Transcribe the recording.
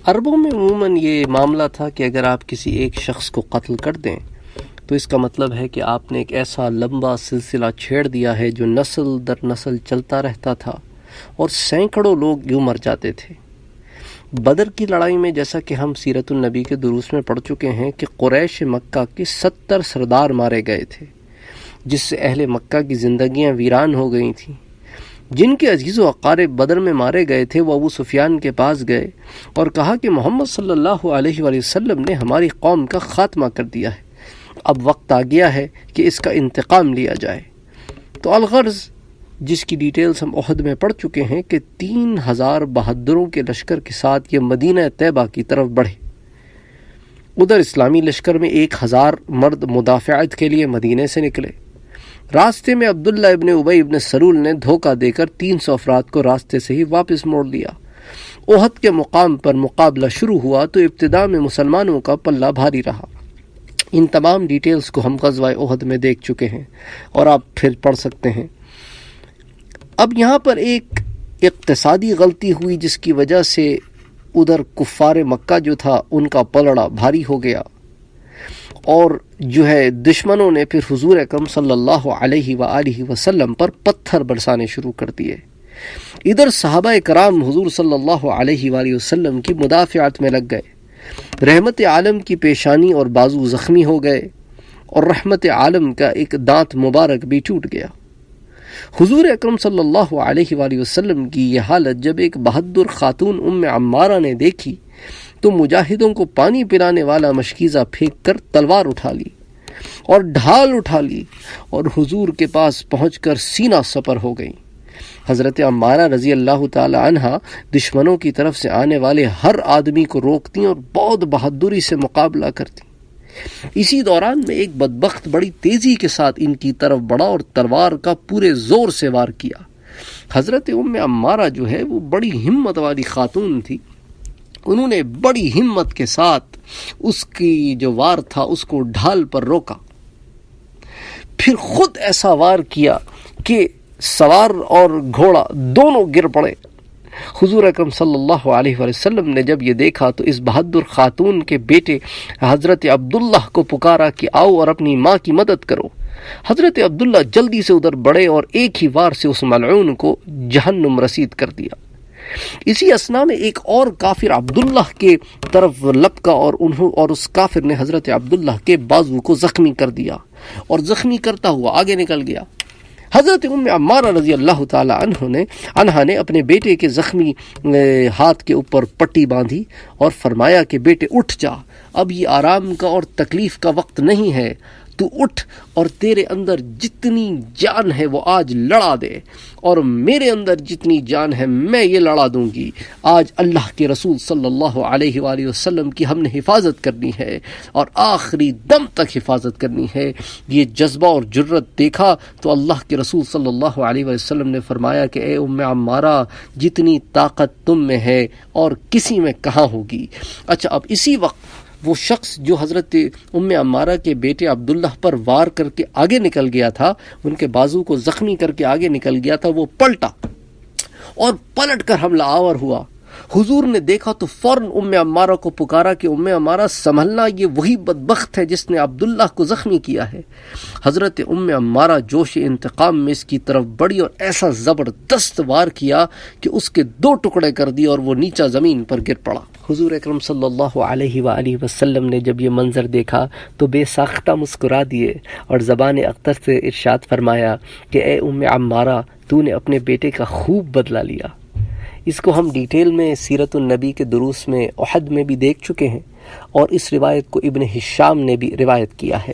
عربوں میں عموماً یہ معاملہ تھا کہ اگر آپ کسی ایک شخص کو قتل کر دیں تو اس کا مطلب ہے کہ آپ نے ایک ایسا لمبا سلسلہ چھیڑ دیا ہے جو نسل در نسل چلتا رہتا تھا اور سینکڑوں لوگ یوں مر جاتے تھے۔ بدر کی لڑائی میں جیسا کہ ہم سیرت النبی کے دروس میں پڑھ چکے ہیں کہ قریش مکہ کے 70 سردار مارے گئے تھے، جس سے اہل مکہ کی زندگیاں ویران ہو گئی تھیں۔ جن کے عزیز و اقارب بدر میں مارے گئے تھے وہ ابو سفیان کے پاس گئے اور کہا کہ محمد صلی اللہ علیہ وآلہ وسلم نے ہماری قوم کا خاتمہ کر دیا ہے، اب وقت آ گیا ہے کہ اس کا انتقام لیا جائے۔ تو الغرض، جس کی ڈیٹیلز ہم احد میں پڑھ چکے ہیں، کہ 3000 بہادروں کے لشکر کے ساتھ یہ مدینہ طیبہ کی طرف بڑھے۔ ادھر اسلامی لشکر میں 1000 مرد مدافعت کے لیے مدینے سے نکلے۔ راستے میں عبداللہ ابن ابی ابن سلول نے دھوکہ دے کر 300 افراد کو راستے سے ہی واپس موڑ لیا۔ احد کے مقام پر مقابلہ شروع ہوا تو ابتدا میں مسلمانوں کا پلہ بھاری رہا۔ ان تمام ڈیٹیلز کو ہم غزوہ احد میں دیکھ چکے ہیں اور آپ پھر پڑھ سکتے ہیں۔ اب یہاں پر ایک اقتصادی غلطی ہوئی جس کی وجہ سے ادھر کفار مکہ جو تھا ان کا پلڑا بھاری ہو گیا، اور جو ہے دشمنوں نے پھر حضور اکرم صلی اللہ علیہ وآلہ وسلم پر پتھر برسانے شروع کر دیے۔ ادھر صحابہ کرام حضور صلی اللہ علیہ وآلہ وسلم کی مدافعت میں لگ گئے۔ رحمت عالم کی پیشانی اور بازو زخمی ہو گئے اور رحمت عالم کا ایک دانت مبارک بھی ٹوٹ گیا۔ حضور اکرم صلی اللہ علیہ وآلہ وسلم کی یہ حالت جب ایک بہادر خاتون ام عمارہ نے دیکھی تو مجاہدوں کو پانی پلانے والا مشکیزہ پھینک کر تلوار اٹھا لی اور ڈھال اٹھا لی اور حضور کے پاس پہنچ کر سینہ سپر ہو گئیں۔ حضرت عمارہ رضی اللہ تعالی عنہ دشمنوں کی طرف سے آنے والے ہر آدمی کو روکتی اور بہت بہادری سے مقابلہ کرتی۔ اسی دوران میں ایک بدبخت بڑی تیزی کے ساتھ ان کی طرف بڑھا اور تلوار کا پورے زور سے وار کیا۔ حضرت ام عمارہ جو ہے وہ بڑی ہمت والی خاتون تھی، انہوں نے بڑی ہمت کے ساتھ اس کی جو وار تھا اس کو ڈھال پر روکا، پھر خود ایسا وار کیا کہ سوار اور گھوڑا دونوں گر پڑے۔ حضور اکرم صلی اللہ علیہ وآلہ وسلم نے جب یہ دیکھا تو اس بہادر خاتون کے بیٹے حضرت عبداللہ کو پکارا کہ آؤ اور اپنی ماں کی مدد کرو۔ حضرت عبداللہ جلدی سے ادھر بڑھے اور ایک ہی وار سے اس ملعون کو جہنم رسید کر دیا۔ اسی اثناء میں ایک اور کافر عبداللہ کے طرف لپکا اور اس کافر نے حضرت عبداللہ کے بازو کو زخمی کر دیا اور زخمی کرتا ہوا آگے نکل گیا۔ حضرت ام عمارہ رضی اللہ تعالی عنہ نے اپنے بیٹے کے زخمی ہاتھ کے اوپر پٹی باندھی اور فرمایا کہ بیٹے اٹھ جا، اب یہ آرام کا اور تکلیف کا وقت نہیں ہے، تو اٹھ اور تیرے اندر جتنی جان ہے وہ آج لڑا دے، اور میرے اندر جتنی جان ہے میں یہ لڑا دوں گی۔ آج اللہ کے رسول صلی اللہ علیہ وآلہ وسلم کی ہم نے حفاظت کرنی ہے اور آخری دم تک حفاظت کرنی ہے۔ یہ جذبہ اور جرت دیکھا تو اللہ کے رسول صلی اللہ علیہ وآلہ وسلم نے فرمایا کہ اے ام عمارہ، جتنی طاقت تم میں ہے اور کسی میں کہاں ہوگی۔ اچھا، اب اسی وقت وہ شخص جو حضرت ام عمارہ کے بیٹے عبداللہ پر وار کر کے آگے نکل گیا تھا، ان کے بازو کو زخمی کر کے آگے نکل گیا تھا، وہ پلٹا اور پلٹ کر حملہ آور ہوا۔ حضور نے دیکھا تو فوراً ام عمارہ کو پکارا کہ ام عمارہ سنبھلنا، یہ وہی بدبخت ہے جس نے عبداللہ کو زخمی کیا ہے۔ حضرت ام عمارہ جوش انتقام میں اس کی طرف بڑھی اور ایسا زبردست وار کیا کہ اس کے 2 ٹکڑے کر دیے اور وہ نیچا زمین پر گر پڑا۔ حضور اکرم صلی اللہ علیہ وآلہ وسلم نے جب یہ منظر دیکھا تو بے ساختہ مسکرا دیے اور زبان اختر سے ارشاد فرمایا کہ اے ام عمارہ، تو نے اپنے بیٹے کا خوب بدلہ لیا۔ اس کو ہم ڈیٹیل میں سیرت النبی کے دروس میں احد میں بھی دیکھ چکے ہیں، اور اس روایت کو ابن ہشام نے بھی روایت کیا ہے۔